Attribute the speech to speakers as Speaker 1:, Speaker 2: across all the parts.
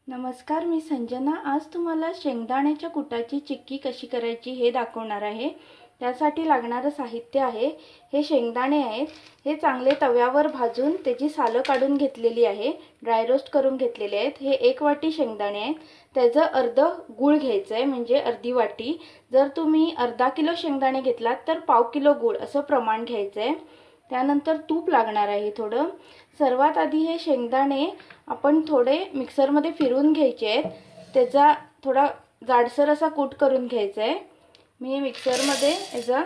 Speaker 1: नमस्कार, मी संजना. आज तुम्हाला शेंगदाण्याच्या कुटाची चिक्की कशी करायची हे दाखवणार आहे. त्यासाठी लागणारं साहित्य आहे, हे शेंगदाणे आहेत. हे चांगले तव्यावर भाजून त्याची सालं काढून घेतलेली आहे, ड्राय रोस्ट करून घेतलेले आहेत. हे 1 वाटी शेंगदाणे आहेत. त्याचं अर्ध गूळ घ्यायचं आहे, म्हणजे अर्धी वाटी. जर तुम्ही अर्धा किलो शेंगदाणे घेतलात तर पाव किलो गूळ असं प्रमाण घ्यायचं आहे. त्यानंतर तूप लागणार आहे थोडं. सर्वात आधी हे शेंगदाणे आपण थोडे मिक्सरमध्ये फिरवून घ्यायचे आहेत. त्याचा थोडा जाडसर असा कूट करून घ्यायचा आहे. मी मिक्सरमध्ये याचा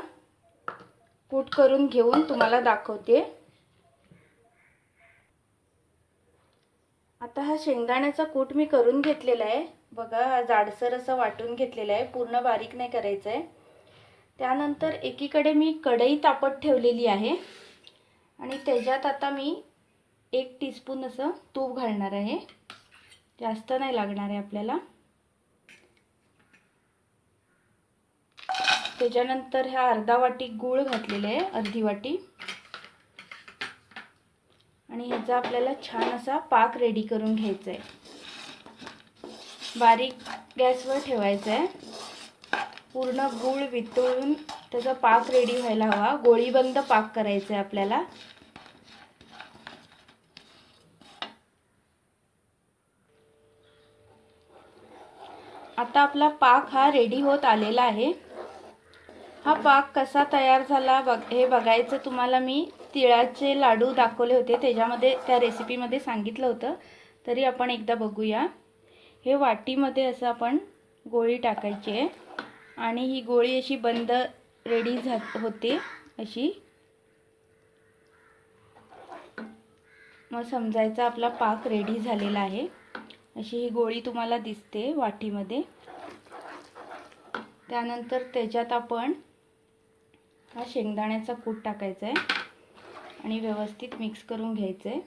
Speaker 1: कूट करून घेऊन तुम्हाला दाखवते. आता हा शेंगदाण्याचा कूट मी करून घेतलेला आहे. बघा, जाडसर असं वाटून घेतलेलं आहे, पूर्ण बारीक नाही करायचं आहे. त्यानंतर एकीकडे मी कढई तापत ठेवलेली आहे आणि त्याच्यात आता मी 1 टीस्पून असं तूप घालणार आहे. जास्त नाही लागणार आहे आपल्याला. त्याच्यानंतर हा अर्धा वाटी गूळ घातलेला आहे, अर्धी वाटी. आणि ह्याचा आपल्याला छान असा पाक रेडी करून घ्यायचा आहे. बारीक गॅसवर ठेवायचा आहे. पूर्ण गूळ वितळून त्याचा पाक रेडी व्हायला हवा. गोळीबंद पाक करायचा आहे आपल्याला. आता आपला पाक हा रेडी होत आलेला आहे. हा पाक कसा तयार झाला हे बघायचं तुम्हाला मी तिळाचे लाडू दाखवले होते, त्याच्यामध्ये त्या रेसिपीमध्ये सांगितलं होतं. तरी आपण एकदा बघूया. हे वाटीमध्ये असं आपण गोळी टाकायची आहे आणि ही गोळी अशी बंद रेडी होते अशी. मग समजायचा आपला पाक रेडी झालेला आहे. अशी ही गोळी तुम्हाला दिसते वाटीमध्ये. त्यानंतर त्याच्यात आपण हा शेंगदाण्याचा कूट टाकायचा आहे आणि व्यवस्थित मिक्स करून घ्यायचं आहे.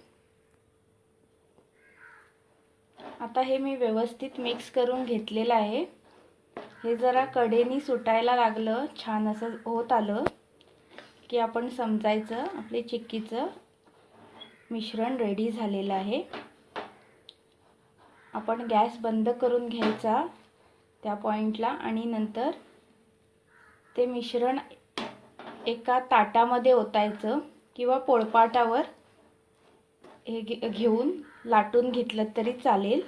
Speaker 1: आता हे मी व्यवस्थित मिक्स करून घेतलेलं आहे. हे जरा कडेनी सुटायला लागलं, छान असं होत आलं की आपण समजायचं आपले चिक्कीचं मिश्रण रेडी झालेलं आहे. आपण गॅस बंद करून घ्यायचा त्या पॉइंटला आणि नंतर ते मिश्रण एका ताटामध्ये ओतायचं किंवा पोळपाटावर हे घेऊन लाटून घेतलं तरी चालेल.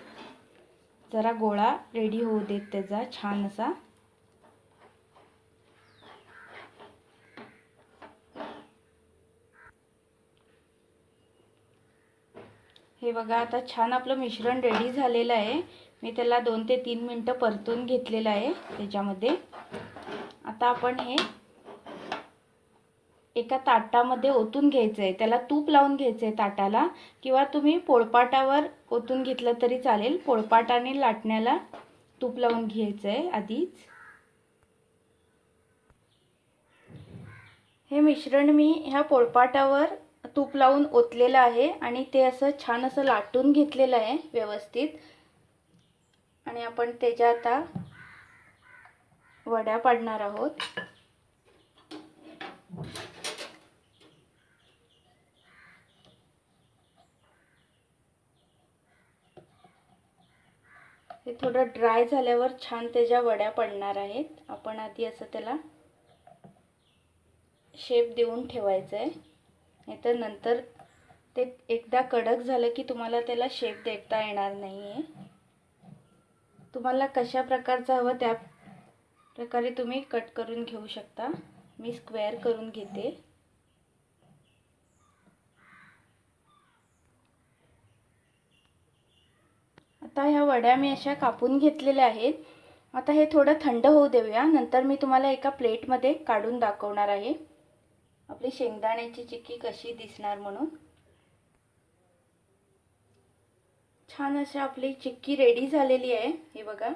Speaker 1: जरा गोळा रेडी होऊ देत त्याचा छान असा. हे बघा, आता छान आपलं मिश्रण रेडी झालेलं आहे. मी त्याला 2 ते 3 मिनिटं परतून घेतलेलं आहे त्याच्यामध्ये. आता आपण हे एका ताटामध्ये ओतून घ्यायचं आहे. त्याला तूप लावून घ्यायचं आहे ताटाला, किंवा तुम्ही पोळपाटावर ओतून घेतलं तरी चालेल. पोळपाटाने लाटण्याला तूप लावून घ्यायचं आहे आधीच. हे मिश्रण मी ह्या पोळपाटावर तूप लावून ओतलेलं आहे आणि ते असं छान असं लाटून घेतलेलं आहे व्यवस्थित. आणि आपण त्याच्या आता वड्या पाडणार आहोत. हे थोडं ड्राय झाल्यावर छान त्याच्या वड्या पडणार आहेत. आपण आधी असं त्याला शेप देऊन ठेवायचं आहे, नाहीतर नंतर ते एकदा कडक झालं की तुम्हाला त्याला शेप देता येणार नाही आहे. तुम्हाला कशा प्रकारचं हवं त्या प्रकारे तुम्ही कट करून घेऊ शकता. मी स्क्वेअर करून घेते. आता ह्या वड्या मी अशा कापून घेतलेल्या आहेत. आता हे थोडं थंड होऊ देऊया, नंतर मी तुम्हाला एका प्लेटमध्ये काढून दाखवणार आहे आपली शेंगदाण्याची चिक्की कशी दिसणार म्हणून. छान अशी आपली चिक्की रेडी झालेली आहे. हे बघा,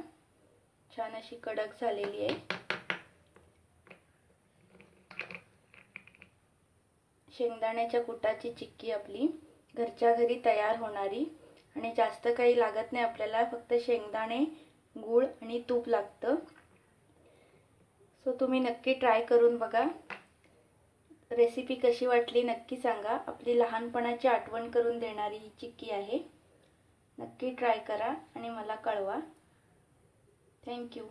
Speaker 1: छान अशी कडक झालेली आहे. शेंगदाण्याच्या कुटाची चिक्की आपली घरच्या घरी तयार होणारी, आणि जास्त काही लागत नाही आपल्याला, फक्त शेंगदाणे, गूळ आणि तूप लागतं. सो तुम्ही नक्की ट्राय करून बघा. रेसिपी कशी वाटली नक्की सांगा. आपली लहानपणाची आठवण करून देणारी ही चिक्की आहे. नक्की नक्की ट्राय करा आणि मला कळवा. थँक्यू.